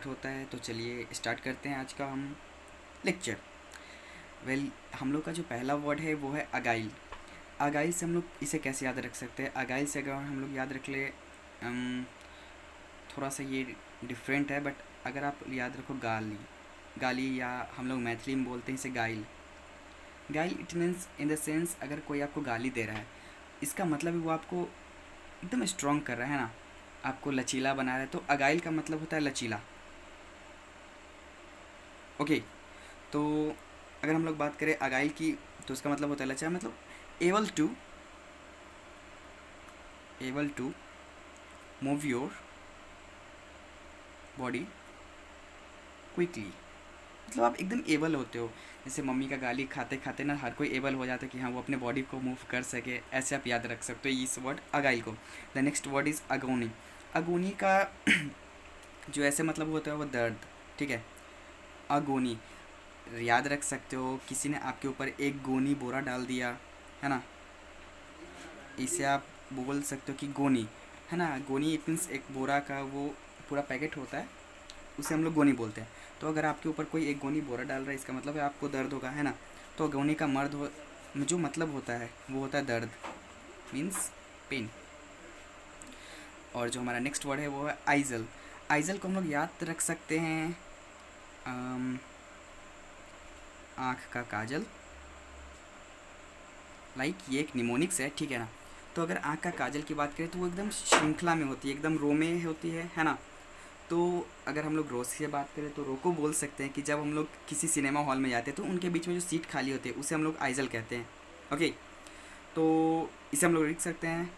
Start होता है। तो चलिए स्टार्ट करते हैं आज का हम लेक्चर। हम लोग का जो पहला वर्ड है वो है अगाइल। अगाइल से हम लोग इसे कैसे याद रख सकते हैं? अगाइल से अगर हम लोग याद रख ले, थोड़ा सा ये डिफरेंट है, बट अगर आप याद रखो गाली, गाली या हम लोग मैथिली में बोलते हैं इसे गाइल। गाइल it means in the sense अगर कोई आपको गाली दे रहा है, इसका मतलब है वो आपको एकदम स्ट्रॉन्ग कर रहा है ना, आपको लचीला बना रहा है। तो अगाइल का मतलब होता है लचीला। ओके, तो अगर हम लोग बात करें अगाइल की तो उसका मतलब होता है लचीला, मतलब able to move your body quickly. मतलब आप एकदम एबल होते हो। जैसे मम्मी का गाली खाते खाते ना हर कोई एबल हो जाता है कि हाँ वो अपने बॉडी को मूव कर सके, ऐसे आप याद रख सकते हो इस वर्ड अगाइल को। The next word is agony. Agony का जो ऐसे मतलब होता है वो दर्द, ठीक है। अगोनी याद रख सकते हो, किसी ने आपके ऊपर एक गोनी बोरा डाल दिया है ना, इसे आप बोल सकते हो कि गोनी, है ना। गोनी इट मीन्स एक बोरा का वो पूरा पैकेट होता है, उसे हम लोग गोनी बोलते हैं। तो अगर आपके ऊपर कोई एक गोनी बोरा डाल रहा है, इसका मतलब है आपको दर्द होगा, है ना। तो गोनी का जो मतलब होता है वो होता है दर्द, मीन्स पेन। और जो हमारा नेक्स्ट वर्ड है वो है आइजल। आइजल को हम लोग याद रख सकते हैं आँख का काजल, लाइक ये एक निमोनिक्स है, ठीक है ना। तो अगर आँख का काजल की बात करें तो वो एकदम श्रृंखला में होती है, एकदम रो में होती है ना। तो अगर हम लोग रो से बात करें तो रो को बोल सकते हैं कि जब हम लोग किसी सिनेमा हॉल में जाते हैं तो उनके बीच में जो सीट खाली होती है उसे हम लोग आइजल कहते हैं। ओके, तो इसे हम लोग लिख सकते हैं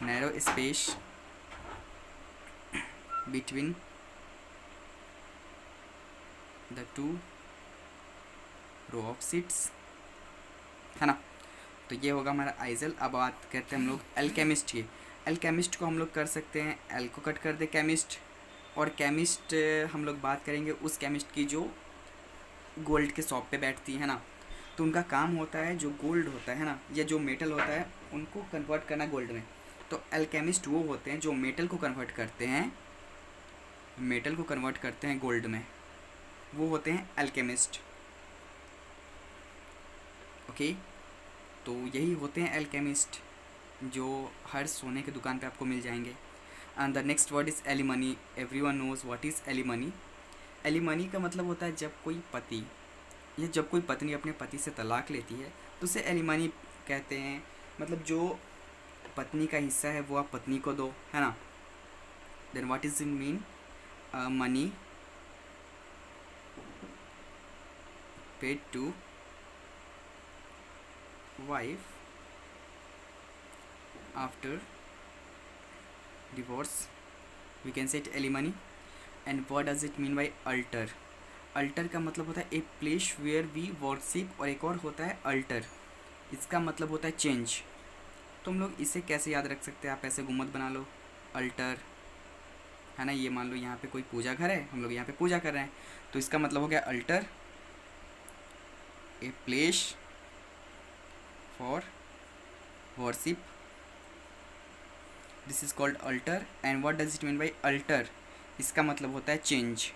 narrow space between the two row of seats, है ना। तो ये होगा हमारा आइजल। अब बात करते हैं हम लोग एल्केमिस्ट की। एल्केमिस्ट को हम लोग कर सकते हैं एल को कट कर दे केमिस्ट, और केमिस्ट हम लोग बात करेंगे उस केमिस्ट की जो गोल्ड के शॉप पे बैठती है ना। तो उनका काम होता है जो गोल्ड होता है ना, या जो मेटल होता है उनको कन्वर्ट करना गोल्ड में। तो एल्केमिस्ट वो होते हैं जो मेटल को कन्वर्ट करते हैं, मेटल को कन्वर्ट करते हैं गोल्ड में, वो होते हैं एल्केमिस्ट। ओके, तो यही होते हैं एल्केमिस्ट जो हर सोने की दुकान पे आपको मिल जाएंगे। And the next word is alimony. Everyone knows what is alimony. Alimony का मतलब होता है जब कोई पति या जब कोई पत्नी अपने पति से तलाक लेती है तो उसे एलिमनी कहते हैं। मतलब जो पत्नी का हिस्सा है वो आप पत्नी को दो, है ना। Then what is in mean money paid to wife after divorce, we can say it alimony. And what does it mean by altar. Altar का मतलब होता है a place where we worship, और एक और होता है अल्टर, इसका मतलब होता है चेंज। तो हम लोग इसे कैसे याद रख सकते हैं? आप ऐसे गुम्मत बना लो अल्टर, है ना। ये मान लो यहाँ पे कोई पूजा घर है, हम लोग यहाँ पे पूजा कर रहे हैं, तो इसका मतलब हो गया alter A place for worship, this is called alter. And what does it mean by alter, इसका मतलब होता है चेंज।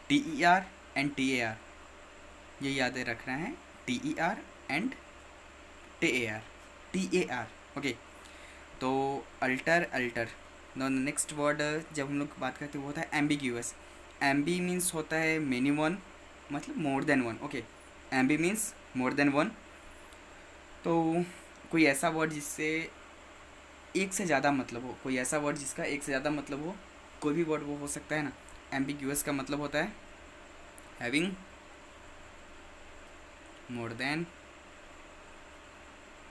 TER एंड TAR, ये याद रखना है, TER एंड TAR। ओके, तो अल्टर अल्टर। नेक्स्ट वर्ड जब हम लोग बात करते हैं वो होता है एम्बिग्यूअस। एम्बी मीन्स होता है मेनी वन, मतलब more than one. Okay, ambi means more than one. तो कोई ऐसा वर्ड जिससे एक से ज़्यादा मतलब हो, कोई ऐसा वर्ड जिसका एक से ज़्यादा मतलब हो, कोई भी वर्ड वो हो सकता है ना। एम्बिग्यूअस का मतलब होता है having more than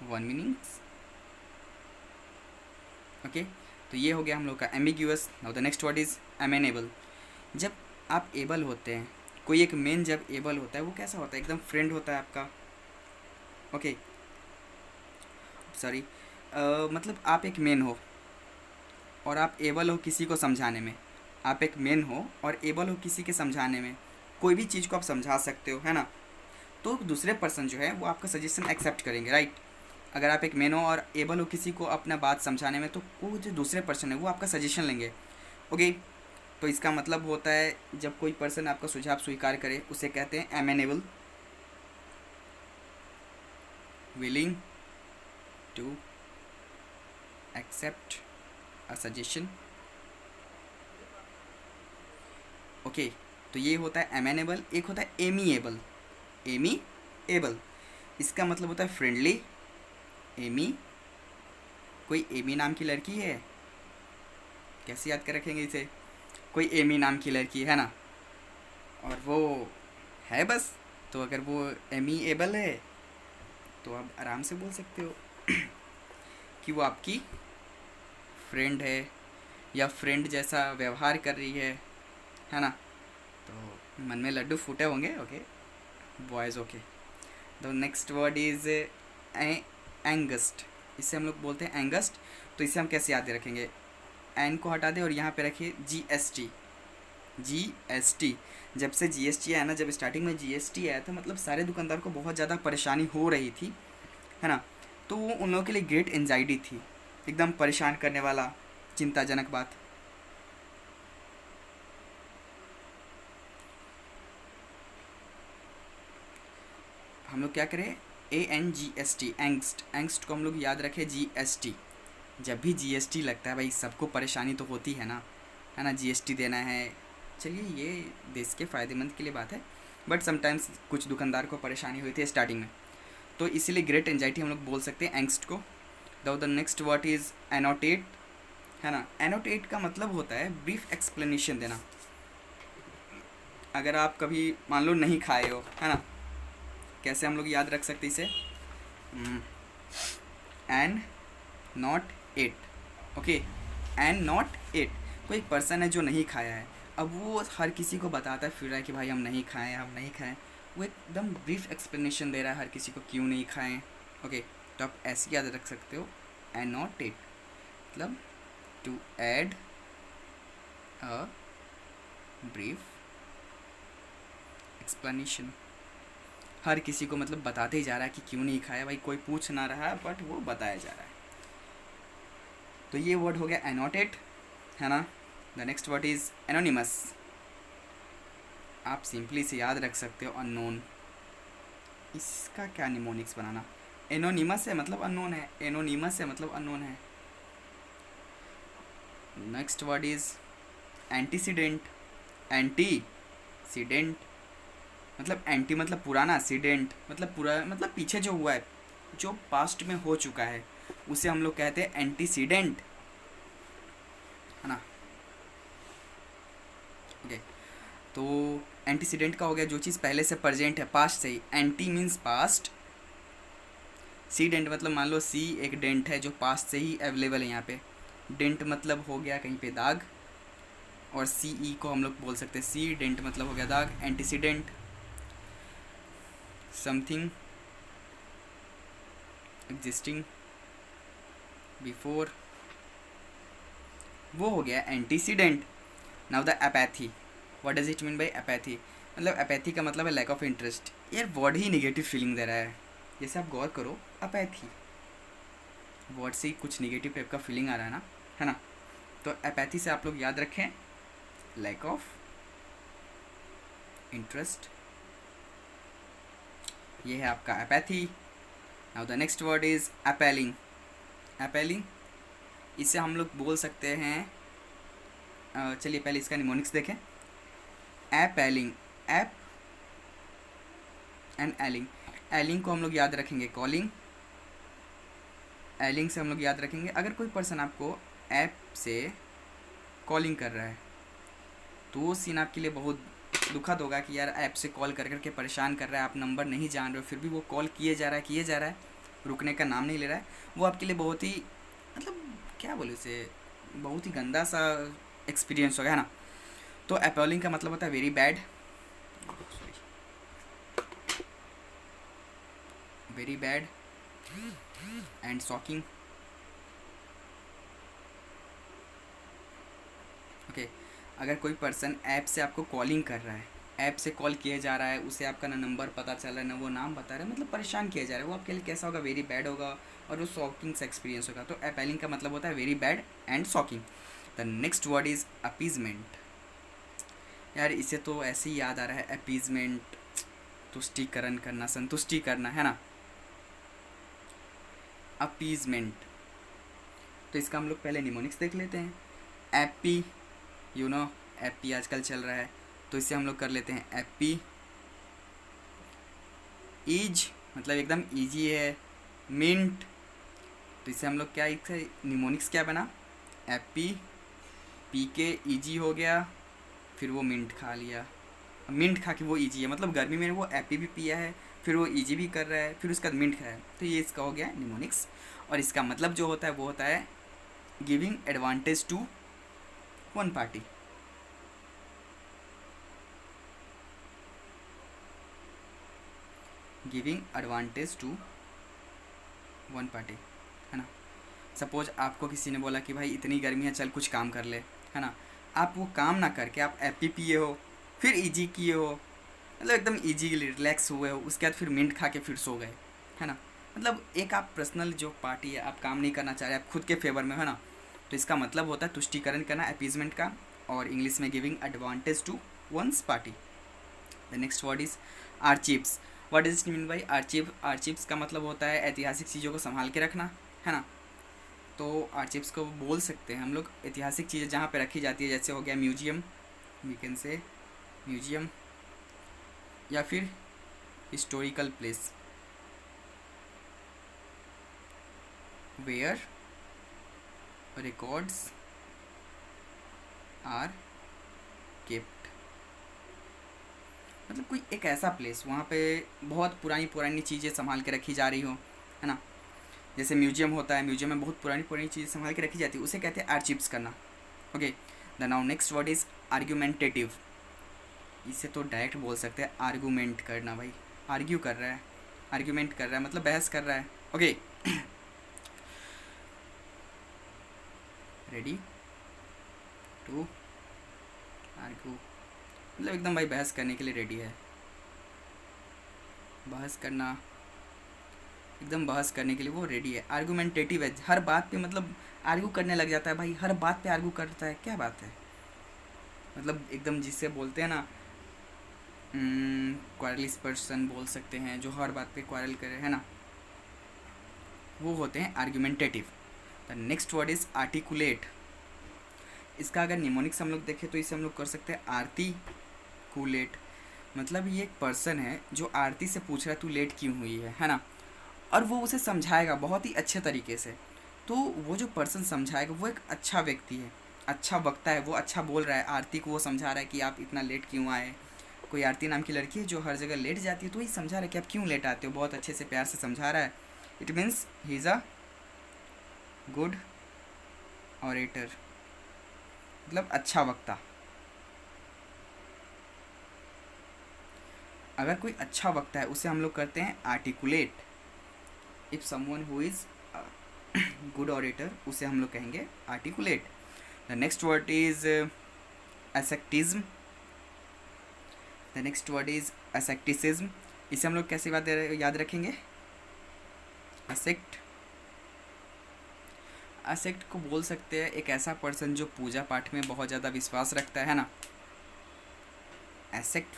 one meanings. Okay, तो ये हो गया हम लोग का ambiguous. Now the next word is अमेनेबल। जब आप एबल होते हैं, कोई एक मेन जब एबल होता है वो कैसा होता है? एकदम फ्रेंड होता है आपका। ओके, सॉरी, मतलब आप एक मेन हो और आप एबल हो किसी को समझाने में। आप एक मेन हो और एबल हो किसी के समझाने में, कोई भी चीज़ को आप समझा सकते हो, है ना। तो दूसरे पर्सन जो है वो आपका सजेशन एक्सेप्ट करेंगे, राइट। अगर आप एक मेन हो और एबल हो किसी को अपना बात समझाने में, तो वो जो दूसरे पर्सन है वो आपका सजेशन लेंगे। ओके, तो इसका मतलब होता है जब कोई पर्सन आपका सुझाव स्वीकार करे उसे कहते हैं amenable, willing to accept a suggestion. Okay, तो ये होता है एमेनेबल। एक होता है एमीएबल। एमीएबल इसका मतलब होता है फ्रेंडली। एमी, कोई एमी नाम की लड़की है, कैसे याद कर रखेंगे इसे, कोई एमी नाम की लड़की है ना, और वो है बस, तो अगर वो एमीएबल है तो आप आराम से बोल सकते हो कि वो आपकी फ्रेंड है या फ्रेंड जैसा व्यवहार कर रही है ना। तो मन में लड्डू फूटे होंगे। Okay boys. Okay, the next word is angst. इसे हम लोग बोलते हैं एंगस्ट। तो इसे हम कैसे याद रखेंगे, एन को हटा दें और यहाँ पे रखिए जीएसटी। जीएसटी, जब से जीएसटी आया ना, जब स्टार्टिंग में जीएसटी आया था, मतलब सारे दुकानदार को बहुत ज़्यादा परेशानी हो रही थी, है ना। तो वो उन लोगों के लिए ग्रेट एंजाइटी थी, एकदम परेशान करने वाला, चिंताजनक बात। हम लोग क्या करें, ANGST, एंगस्ट। एंगस्ट को हम लोग याद रखें GST। जब भी GST लगता है भाई सबको परेशानी तो होती है ना, GST देना है। चलिए ये देश के फ़ायदेमंद के लिए बात है, बट समटाइम्स कुछ दुकानदार को परेशानी हुई थी स्टार्टिंग में, तो इसीलिए ग्रेट एंजाइटी हम लोग बोल सकते हैं एंगस्ट को। The next word is annotate, है ना। एनोटेट का मतलब होता है ब्रीफ एक्सप्लेनेशन देना। अगर आप कभी मान लो नहीं खाए हो, है ना, कैसे हम लोग याद रख सकते इसे, and not eight. Okay, and not eight, कोई पर्सन है जो नहीं खाया है, अब वो हर किसी को बताता फिर रहा है कि भाई हम नहीं खाएं, हम नहीं खाएं। वो एकदम ब्रीफ एक्सप्लेनेशन दे रहा है हर किसी को क्यों नहीं खाएं। ओके, तो आप ऐसे याद रख सकते हो, एंड नॉट एट मतलब to add a brief explanation. हर किसी को मतलब बताते ही जा रहा है कि क्यों नहीं खाया, भाई कोई पूछ ना रहा है बट वो बताया जा रहा है। तो ये वर्ड हो गया एनोटेट, है ना। The next word is anonymous. आप सिंपली से याद रख सकते हो अननोन। इसका क्या निमोनिक्स बनाना, एनोनिमस है मतलब अननोन है, एनोनिमस है मतलब अननोन है। Next word is antecedent. Antecedent मतलब एंटी मतलब पुराना, सीडेंट मतलब पूरा, मतलब पीछे जो हुआ है, जो पास्ट में हो चुका है, उसे हम लोग कहते हैं एंटीसीडेंट, है ना। ओके, तो एंटीसीडेंट का हो गया जो चीज़ पहले से प्रेजेंट है, पास्ट से ही। एंटी मीन्स पास्ट, सीडेंट मतलब मान लो सी एक डेंट है जो पास्ट से ही अवेलेबल है यहाँ पे। डेंट मतलब हो गया कहीं पे दाग, और सी ई को हम लोग बोल सकते हैं सी डेंट मतलब हो गया दाग। एंटीसीडेंट समथिंग एग्जिस्टिंग बिफोर, वो हो गया antecedent. Now the apathy, what does it mean bye apathy, मतलब अपैथी का मतलब है लैक ऑफ इंटरेस्ट। यार वर्ड ही निगेटिव फीलिंग दे रहा है, जैसे आप गौर करो, अपैथी वर्ड से ही कुछ निगेटिव टाइप का फीलिंग आ रहा है ना। तो अपैथी से आप लोग याद रखें लैक ऑफ इंटरेस्ट, ये है आपका apathy. Now the next word is appalling. Appalling इसे हम लोग बोल सकते हैं, चलिए पहले इसका निमोनिक्स देखें। अपैलिंग, एप एंड एलिंग। एलिंग को हम लोग याद रखेंगे कॉलिंग, एलिंग से हम लोग याद रखेंगे अगर कोई पर्सन आपको ऐप से कॉलिंग कर रहा है, तो वो सीन आपके लिए बहुत दुखद होगा कि यार ऐप से कॉल कर करके परेशान कर रहा है, आप नंबर नहीं जान रहे हो, फिर भी वो कॉल किए जा रहा है, रुकने का नाम नहीं ले रहा है। वो आपके लिए बहुत ही, मतलब क्या बोले उसे, बहुत ही गंदा सा एक्सपीरियंस होगा, है ना। तो अपैलिंग का मतलब होता है very bad, very bad and shocking. Okay, अगर कोई पर्सन ऐप से आपको कॉलिंग कर रहा है, ऐप से कॉल किया जा रहा है, उसे आपका ना नंबर पता चल रहा है ना वो नाम बता रहा है, मतलब परेशान किया जा रहा है, वो आपके लिए कैसा होगा, वेरी बैड होगा, और वो शॉकिंग सा एक्सपीरियंस होगा। तो अपीलिंग का मतलब होता है very bad and shocking. The next word is appeasement. यार इसे तो ऐसे ही याद आ रहा है, अपीजमेंट, तुष्टिकरण करना, संतुष्टि करना, है ना, अपीजमेंट। तो इसका हम लोग पहले निमोनिक्स देख लेते हैं। एपी, यू नो एपी आजकल चल रहा है, तो इसे हम लोग कर लेते हैं एपी। ईज मतलब एकदम ईजी है। मिंट, तो इसे हम लोग क्या, इससे निमोनिक्स क्या बना, एपी, पी के ईजी हो गया, फिर वो मिंट खा लिया। मिंट खा के वो ईजी है, मतलब गर्मी में वो एपी भी पिया है, फिर वो ईजी भी कर रहा है, फिर उसका मिंट खाया है, तो ये इसका हो गया निमोनिक्स। और इसका मतलब जो होता है वो होता है giving advantage to one party. Giving advantage to one party, है ना। सपोज आपको किसी ने बोला कि भाई इतनी गर्मी है, चल कुछ काम कर ले, है ना। आप वो काम ना करके आप एपी पिए हो, फिर ईजी किए हो, मतलब एकदम ईजी रिलैक्स हुए हो, उसके बाद फिर मिंट खा के फिर सो गए, है ना। मतलब एक आप पर्सनल जो पार्टी है, आप काम नहीं करना चाह रहे, आप खुद के फेवर में, है ना। तो इसका मतलब होता है तुष्टिकरण करना, अपीजमेंट का, और इंग्लिश में giving advantage to one's party. The next word is archives. What is it mean by archive? Archives का मतलब होता है ऐतिहासिक चीज़ों को संभाल के रखना, है ना। तो आर्चीव्स को बोल सकते हैं हम लोग ऐतिहासिक चीज़ें जहाँ पे रखी जाती है, जैसे हो गया museum, we can say museum, या फिर historical place where records are kept. मतलब कोई एक ऐसा प्लेस वहाँ पे बहुत पुरानी पुरानी चीज़ें संभाल के रखी जा रही हो, है ना। जैसे म्यूजियम होता है, म्यूजियम में बहुत पुरानी पुरानी चीज़ें संभाल के रखी जाती है, उसे कहते हैं आर्चीव्स करना। Okay, the now next word is argumentative. इसे तो डायरेक्ट बोल सकते हैं आर्गूमेंट करना, भाई आर्ग्यू कर रहा है, आर्ग्यूमेंट कर रहा है मतलब बहस कर रहा है। ओके, रेडी टू आर्ग्यू, मतलब एकदम भाई बहस करने के लिए रेडी है, बहस करना, एकदम बहस करने के लिए वो रेडी है। आर्गूमेंटेटिव है, हर बात पे मतलब आर्ग्यू करने लग जाता है भाई, हर बात पे आर्ग्यू करता है, क्या बात है। मतलब एकदम जिससे बोलते हैं ना क्वारलिस पर्सन बोल सकते हैं, जो हर बात पे क्वारल करे, है ना, वो होते हैं argumentative. The next word is articulate. इसका अगर निमोनिक्स हम लोग देखें तो इसे हम लोग कर सकते हैं आर्टिकुलेट। मतलब ये एक पर्सन है जो आरती से पूछ रहा है तू लेट क्यों हुई है ना, और वो उसे समझाएगा बहुत ही अच्छे तरीके से। तो वो जो पर्सन समझाएगा वो एक अच्छा व्यक्ति है, अच्छा वक्ता है, वो अच्छा बोल रहा है, आरती को वो समझा रहा है कि आप इतना लेट क्यों आए। कोई आरती नाम की लड़की है जो हर जगह लेट जाती है, तो वही समझा रहा है कि आप क्यों लेट आते हो, बहुत अच्छे से प्यार से समझा रहा है। It means he is a good orator, मतलब अच्छा वक्ता। अगर कोई अच्छा वक्ता है उसे हम लोग करते हैं articulate. If someone who is good orator उसे हम लोग कहेंगे articulate. The next word is asceticism. The next word is asceticism. इसे हम लोग कैसे याद रखेंगे? एसेक्ट, एसेक्ट को बोल सकते हैं एक ऐसा पर्सन जो पूजा पाठ में बहुत ज़्यादा विश्वास रखता है ना। एसेक्ट,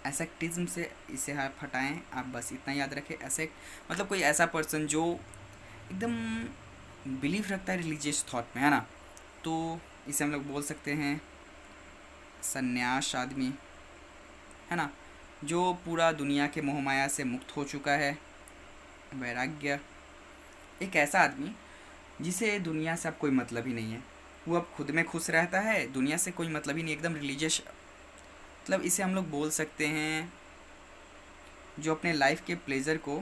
एसेक्टिज्म से इसे आप हटाएं, आप बस इतना याद रखें, एसेक्ट मतलब कोई ऐसा पर्सन जो एकदम बिलीव रखता है रिलीजियस थॉट में, है ना। तो इसे हम लोग बोल सकते हैं सन्यास आदमी, है ना, जो पूरा दुनिया के मोह माया से मुक्त हो चुका है। वैराग्य, एक ऐसा आदमी जिसे दुनिया से अब कोई मतलब ही नहीं है, वो अब खुद में खुश रहता है, दुनिया से कोई मतलब ही नहीं, एकदम रिलीजियस। मतलब इसे हम लोग बोल सकते हैं जो अपने लाइफ के प्लेजर को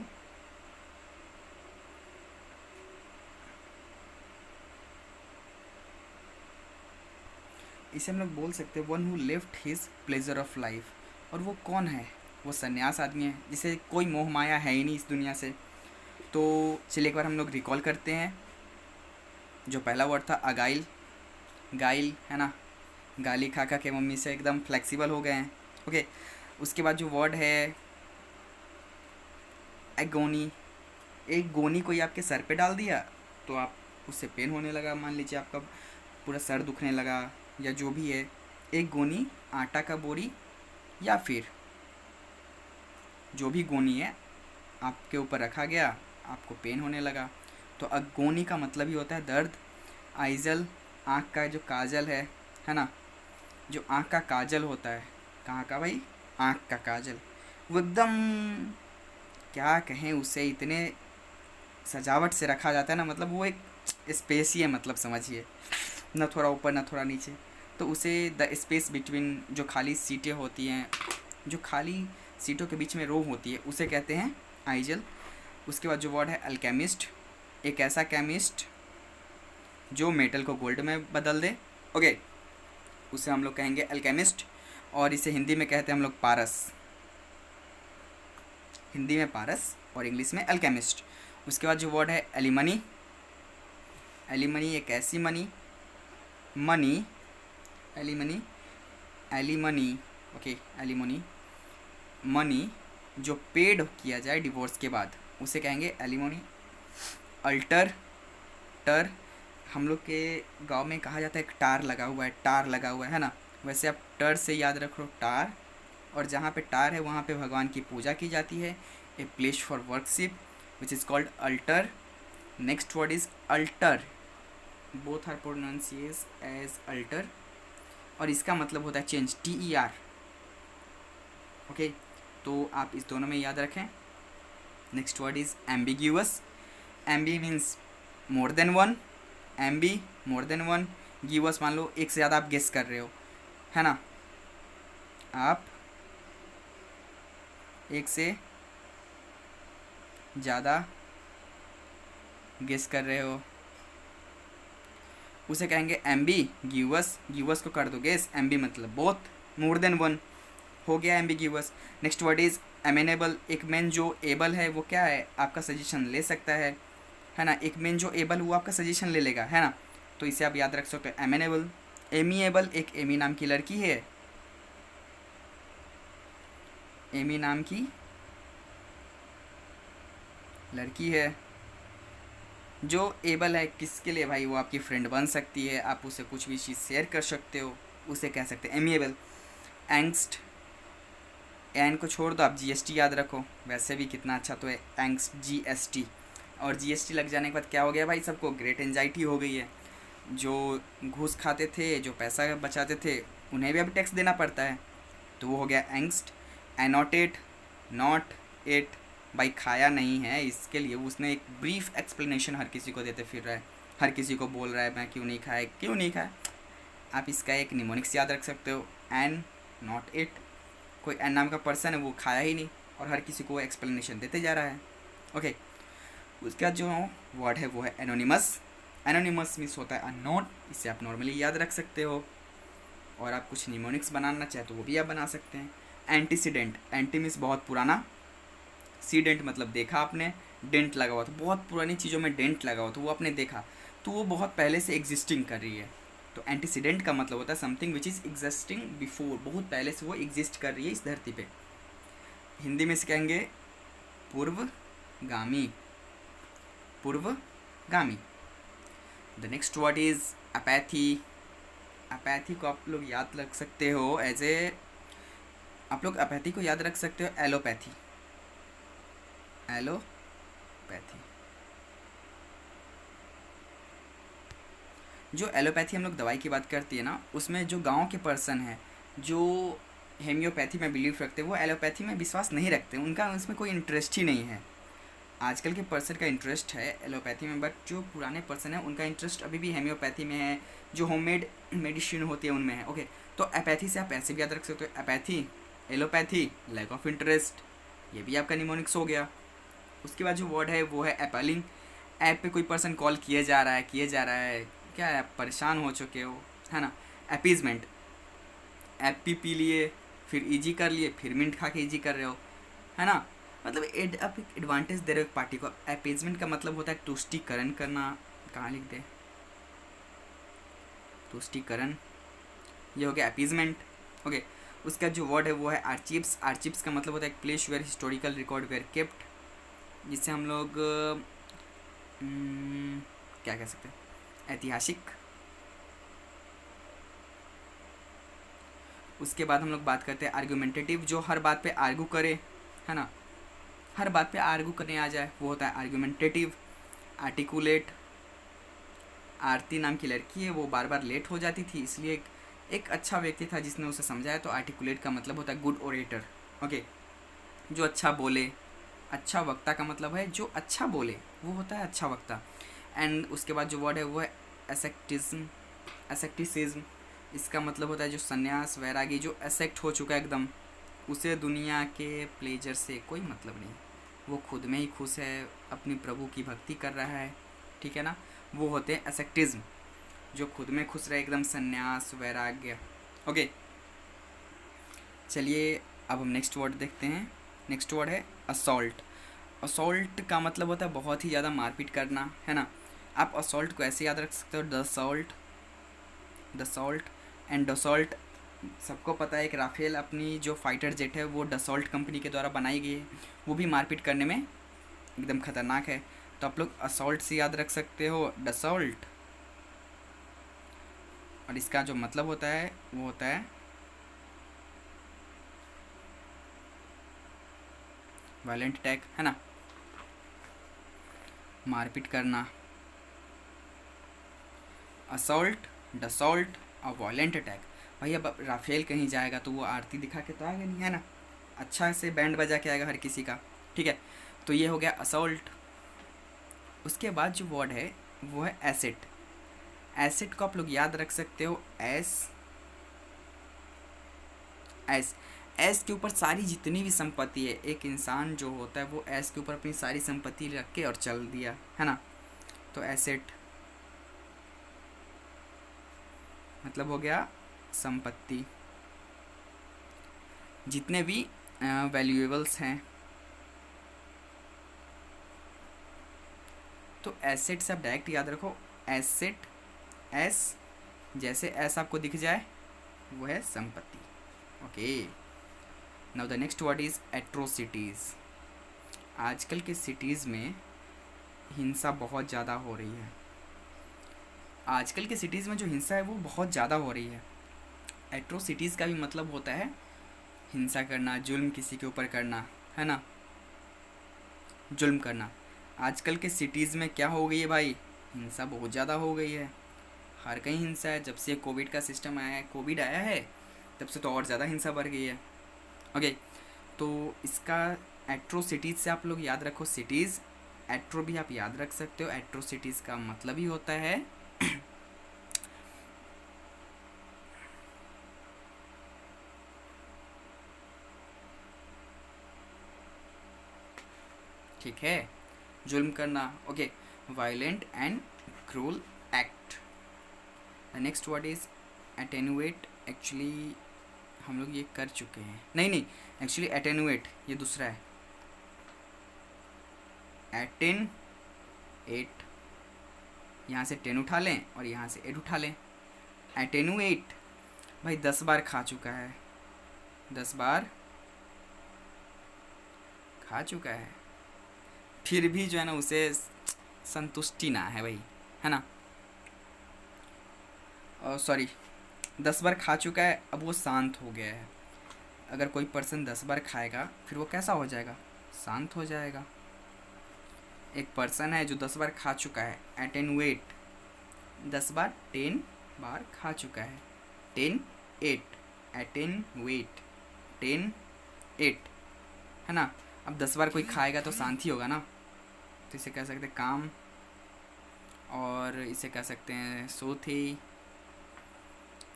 इसे हम लोग बोल सकते हैं one who lived his pleasure of life. और वो कौन है? वो सन्यास आदमी है जिसे कोई मोह माया है ही नहीं इस दुनिया से। तो चलिए एक बार हम लोग रिकॉल करते हैं। जो पहला वर्ड था अगाइल, गाइल, है ना, गाली खा खा के मम्मी से एकदम फ्लेक्सिबल हो गए हैं। ओके, उसके बाद जो वर्ड है एगोनी, एक गोनी कोई आपके सर पे डाल दिया तो आप उससे पेन होने लगा, मान लीजिए आपका पूरा सर दुखने लगा या जो भी है। एक गोनी आटा का बोरी या फिर जो भी गोनी है आपके ऊपर रखा गया, आपको पेन होने लगा। तो अगोनी का मतलब ही होता है दर्द। आइजल आँख का जो काजल है ना, जो आँख का काजल होता है, कहाँ का भाई, आँख का काजल, वो एकदम क्या कहें उसे, इतने सजावट से रखा जाता है ना, मतलब वो एक स्पेस ही है, मतलब समझिए, न थोड़ा ऊपर न थोड़ा नीचे। तो उसे द स्पेस बिटवीन, जो खाली सीटें होती हैं, जो खाली सीटों के बीच में रो होती है, उसे कहते हैं आइजल। उसके बाद जो वर्ड है अल्केमिस्ट, एक ऐसा केमिस्ट जो मेटल को गोल्ड में बदल दे, ओके, उसे हम लोग कहेंगे अल्केमिस्ट। और इसे हिंदी में कहते हैं हम लोग पारस, हिंदी में पारस और इंग्लिश में अल्केमिस्ट। उसके बाद जो वर्ड है एलिमनी, एलिमनी एक ऐसी money, money, alimony, alimony, okay, alimony, money जो पेड किया जाए डिवोर्स के बाद, उसे कहेंगे एलिमनी। अल्टर, टर, हम लोग के गांव में कहा जाता है एक टार लगा हुआ है, टार लगा हुआ है ना, वैसे आप टर से याद रखो टार। और जहाँ पे टार है वहाँ पे भगवान की पूजा की जाती है, a place for worship which is called altar. Next word is alter, both are pronounced as altar, और इसका मतलब होता है चेंज, TER, ओके। तो आप इस दोनों में याद रखें। Next word is ambiguous, ambi means more than one, ambi more than one, gives मान लो एक से ज़्यादा आप गेस कर रहे हो, है ना, आप एक से ज़्यादा गेस कर रहे हो, उसे कहेंगे एम्बी गिवस। गिवस को कर दो गेस, एम्बी मतलब बोथ, मोर देन वन, हो गया एम्बिग्यूअस। नेक्स्ट वर्ड इज़ एमेनेबल, एक मैन जो एबल है वो क्या है, आपका सजेशन ले सकता है ना, एक मैन जो एबल वो आपका सजेशन ले लेगा, है ना, तो इसे आप याद रख सकते हो एमेनेबल। एमिएबल, एक एमी नाम की लड़की है, एमी नाम की लड़की है जो एबल है, किसके लिए भाई, वो आपकी फ्रेंड बन सकती है, आप उसे कुछ भी चीज़ शेयर कर सकते हो, उसे कह सकते हैं एमिएबल। एंग्स्ट, एन को छोड़ दो, आप GST याद रखो, वैसे भी कितना अच्छा तो है एंग्स्ट, GST, और GST लग जाने के बाद क्या हो गया भाई, सबको ग्रेट एंजाइटी हो गई है। जो घूस खाते थे, जो पैसा बचाते थे, उन्हें भी अब टैक्स देना पड़ता है, तो वो हो गया एंग्स्ट। एनोटेट, नॉट एट, भाई खाया नहीं है, इसके लिए उसने एक ब्रीफ एक्सप्लेनेशन हर किसी को देते फिर रहा है, हर किसी को बोल रहा है मैं क्यों नहीं खाया, क्यों नहीं खाया। आप इसका एक निमोनिक्स याद रख सकते हो, एन नॉट एट, कोई एन नाम का पर्सन है वो खाया ही नहीं और हर किसी को एक्सप्लेनेशन देते जा रहा है, ओके। उसका जो वर्ड है वो है एनोनिमस, एनोनिमस मीन्स होता है अननोन, इसे आप नॉर्मली याद रख सकते हो, और आप कुछ निमोनिक्स बनाना चाहे तो वो भी आप बना सकते हैं। एंटीसीडेंट, एंटी मीन्स बहुत पुराना, सीडेंट मतलब देखा आपने, डेंट लगा हुआ, तो बहुत पुरानी चीज़ों में डेंट लगा हुआ तो वो आपने देखा, तो वो बहुत पहले से एग्जिस्टिंग कर रही है। तो एंटीसीडेंट का मतलब होता है something which is existing before, बहुत पहले से वो एग्जिस्ट कर रही है इस धरती पे। हिंदी में से कहेंगे पूर्वगामी, पूर्वगामी। The next word is apathy, apathy को आप लोग याद रख सकते हो एज ए, आप लोग अपैथी को याद रख सकते हो एलोपैथी, एलोपैथी। जो एलोपैथी हम लोग दवाई की बात करती है ना, उसमें जो गांव के पर्सन है जो हेम्योपैथी में बिलीव रखते हैं, वो एलोपैथी में विश्वास नहीं रखते, उनका उसमें कोई इंटरेस्ट ही नहीं है। आजकल के पर्सन का इंटरेस्ट है एलोपैथी में, बट जो पुराने पर्सन है उनका इंटरेस्ट अभी भी हेम्योपैथी में है, जो होममेड मेडिसिन होती है उनमें है, ओके। तो एपैथी से आप ऐसे भी याद रख सकते हो, apathy, allopathy, lack of interest, ये भी आपका निमोनिक्स हो गया। उसके बाद जो वर्ड है वो है एपलिंग, ऐप पे कोई पर्सन कॉल किए जा रहा है, क्या है, आप परेशान हो चुके हो, है ना। अपीजमेंट, एप्पी पी लिए, फिर ईजी कर लिए, फिर मिंट खा के ईजी कर रहे हो, है ना, मतलब आप एडवांटेज दे रहे हो एक पार्टी को। अपीजमेंट का मतलब होता है तुष्टिकरण करना, कहाँ लिख दे, तुष्टिकरण, ये हो गया अपीजमेंट, ओके। उसका जो वर्ड है वो है आर्चिव्स, आर्चिव्स का मतलब होता है एक place where historical record were kept, जिससे हम लोग क्या कह सकते हैं, ऐतिहासिक। उसके बाद हम लोग बात करते हैं आर्गुमेंटेटिव, जो हर बात पे आर्गू करे, है ना, हर बात पे आर्गू करने आ जाए, वो होता है आर्गुमेंटेटिव। आर्टिकुलेट, आरती नाम की लड़की है, वो बार बार लेट हो जाती थी, इसलिए एक अच्छा व्यक्ति था जिसने उसे समझाया। तो आर्टिकुलेट का मतलब होता है गुड ओरेटर। ओके, जो अच्छा बोले। अच्छा वक्ता का मतलब है जो अच्छा बोले, वो होता है अच्छा वक्ता। एंड उसके बाद जो वर्ड है वो है एसेक्टिज्म, एसेक्टिसिज्म। इसका मतलब होता है जो संन्यास, वैरागी, जो एसेक्ट हो चुका है एकदम, उसे दुनिया के प्लेजर से कोई मतलब नहीं, वो खुद में ही खुश है, अपनी प्रभु की भक्ति कर रहा है, ठीक है ना, वो होते हैं एसेक्टिज्म, जो खुद में खुश रहे, एकदम संन्यास, वैराग्य। ओके, चलिए अब हम नेक्स्ट वर्ड देखते हैं। नेक्स्ट वर्ड है असॉल्ट। असॉल्ट का मतलब होता है बहुत ही ज़्यादा मारपीट करना, है ना। आप असॉल्ट को ऐसे याद रख सकते हो, the salt, the salt and Dassault. सबको पता है एक राफेल अपनी जो फाइटर जेट है वो डसॉल्ट कंपनी के द्वारा बनाई गई है, वो भी मारपीट करने में एकदम खतरनाक है। तो आप लोग असॉल्ट से याद रख सकते हो डसॉल्ट, और इसका जो मतलब होता है वो होता है वायलेंट अटैक, है ना, मारपीट करना। असॉल्ट, डसॉल्ट और वायलेंट अटैक। भाई अब राफेल कहीं जाएगा तो वो आरती दिखा के तो आएगा नहीं, है ना, अच्छा से बैंड बजा के आएगा हर किसी का, ठीक है। तो ये हो गया असॉल्ट। उसके बाद जो वर्ड है वो है एसेट। एसेट को आप लोग याद रख सकते हो एस, एस, एस के ऊपर सारी जितनी भी संपत्ति है, एक इंसान जो होता है वो एस के ऊपर अपनी सारी संपत्ति रख के और चल दिया, है ना। तो एसेट मतलब हो गया संपत्ति, जितने भी वैल्यूएबल्स हैं। तो एसेट से आप डायरेक्ट याद रखो एसेट, एस, जैसे एस आपको दिख जाए वो है संपत्ति। Okay, now the next word is atrocities. आजकल के सिटीज़ में हिंसा बहुत ज़्यादा हो रही है, आजकल के सिटीज़ में जो हिंसा है वो बहुत ज़्यादा हो रही है। एट्रोसिटीज़ का भी मतलब होता है हिंसा करना, जुल्म किसी के ऊपर करना, है ना, जुल्म करना। आजकल के सिटीज़ में क्या हो गई है भाई, हिंसा बहुत ज़्यादा हो गई है, हर कहीं हिंसा है। जब से कोविड का सिस्टम आया है, कोविड आया है, तब से तो और ज़्यादा हिंसा बढ़ गई है। ओके, तो इसका एट्रोसिटीज़ से आप लोग याद रखो सिटीज़, एट्रो भी आप याद रख सकते हो, एट्रोसिटीज़ का मतलब ही होता है ठीक है, जुल्म करना। Okay, violent and cruel act. The next word is attenuate. Actually हम लोग ये कर चुके हैं, नहीं नहीं, एक्चुअली एटेनुएट ये दूसरा है, एटेन एट, यहाँ से टेन उठा लें और यहाँ से एट उठा लें। एटेनुएट भाई 10 बार खा चुका है, 10 बार खा चुका है, फिर भी जो है ना उसे संतुष्टि ना है भाई, है ना। सॉरी, 10 बार खा चुका है, अब वो शांत हो गया है। अगर कोई पर्सन 10 बार खाएगा फिर वो कैसा हो जाएगा, शांत हो जाएगा। एक पर्सन है जो 10 बार खा चुका है, एटेनुएट, 10 बार 10 बार खा चुका है, 10 8, एटेनुएट 10 8, है ना। अब 10 बार कोई खाएगा तो शांति होगा ना, तो इसे कह सकते हैं काम, और इसे कह सकते हैं सोथी,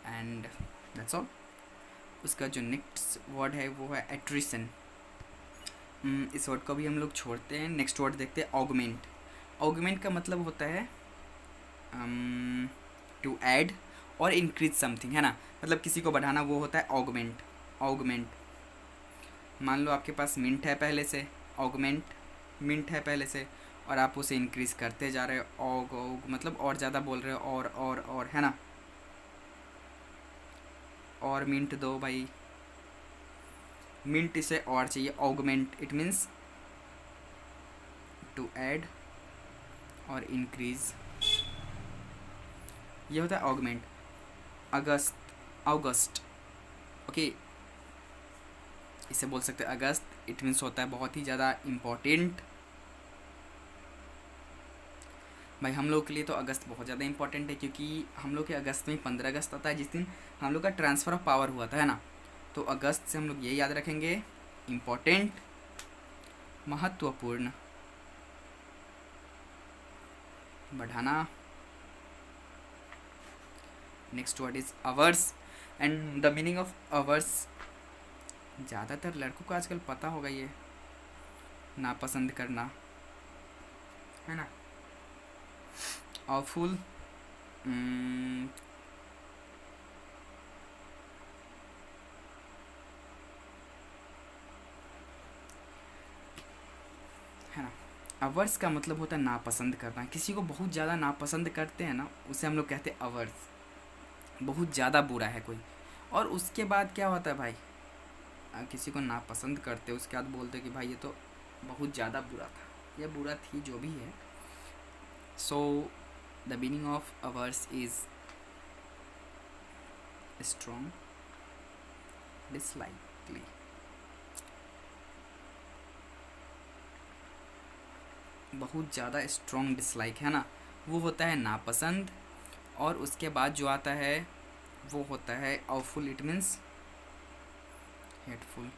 एंड दैट्स ऑल। उसका जो नेक्स्ट वर्ड है वो है एट्रिशन। इस वर्ड को भी हम लोग छोड़ते हैं, नेक्स्ट वर्ड देखते हैं ऑगमेंट। ऑगमेंट का मतलब होता है टू ऐड और इंक्रीज समथिंग, है ना, मतलब किसी को बढ़ाना, वो होता है ऑगमेंट। ऑगमेंट, मान लो आपके पास मिंट है पहले से, ऑगमेंट मिंट है पहले से, और आप उसे इंक्रीज करते जा रहे हो, ऑग ऑग मतलब और ज़्यादा बोल रहे हो, और, है ना, और मिंट दो भाई, मिंट इसे और चाहिए, augment it means to add और इंक्रीज, ये होता है ऑगमेंट। अगस्त, अगस्त, ओके, इसे बोल सकते हैं अगस्त। इट मीन्स होता है बहुत ही ज़्यादा इम्पोर्टेंट। भाई हम लोग के लिए तो अगस्त बहुत ज़्यादा इंपॉर्टेंट है, क्योंकि हम लोग के अगस्त में 15 अगस्त आता है, जिस दिन हम लोग का ट्रांसफ़र ऑफ पावर हुआ था, है ना। तो अगस्त से हम लोग ये याद रखेंगे, इम्पोर्टेंट, महत्वपूर्ण, बढ़ाना। Next word is ours, and the meaning of hours ज़्यादातर लड़कों को आजकल पता होगा, ये नापसंद करना, है ना। awful, है ना। अवर्स का मतलब होता है नापसंद करना। किसी को बहुत ज़्यादा नापसंद करते हैं ना, उसे हम लोग कहते हैं अवर्स। बहुत ज़्यादा बुरा है कोई, और उसके बाद क्या होता है भाई, किसी को नापसंद करते, उसके बाद बोलते कि भाई ये तो बहुत ज़्यादा बुरा था, या बुरा थी, जो भी है। So the meaning of averse is strong, dislikely, बहुत ज़्यादा स्ट्रॉन्ग डिसलाइक, है ना, वो होता है नापसंद। और उसके बाद जो आता है वो होता है ऑफुल, इट मीन्स हेटफुल।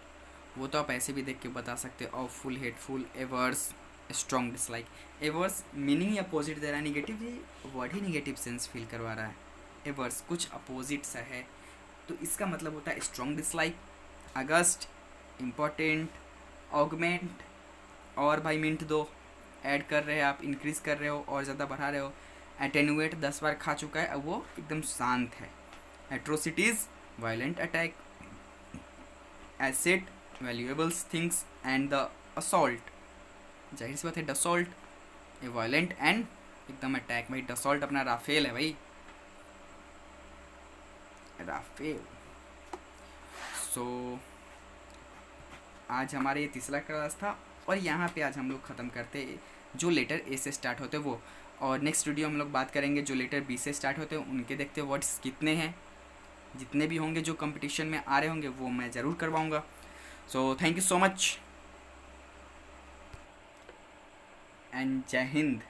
वो तो आप ऐसे भी देख के बता सकते हो, awful, hateful, averse, strong dislike. Averse meaning opposite दे रहा है, निगेटिव, ये वर्ड ही निगेटिव सेंस फील करवा रहा है। एवर्स कुछ अपोजिट सा है, तो इसका मतलब होता है स्ट्रॉन्ग डिसलाइक। अगस्त, इम्पोर्टेंट, ऑगमेंट, और भाई मिनट दो, ऐड कर रहे हैं आप, इंक्रीज कर रहे हो और ज़्यादा बढ़ा रहे हो। एटेनुएट 10 बार खा चुका है, अब वो एकदम शांत है। Atrocities, violent attack. Acid, valuables things, and the assault, जाहिर सी बात है डसॉल्ट, ए वायलेंट एंड एकदम अटैक। भाई डसॉल्ट अपना राफेल है भाई, राफेल। सो आज हमारे ये तीसरा क्लास था, और यहाँ पे आज हम लोग ख़त्म करते जो लेटर ए से स्टार्ट होते हैं वो। और नेक्स्ट वीडियो हम लोग बात करेंगे जो लेटर बी से स्टार्ट होते हैं उनके, देखते हैं वर्ड्स कितने हैं। जितने भी होंगे जो कंपटीशन में आ रहे होंगे वो मैं ज़रूर करवाऊँगा। So thank you so much and जय हिंद।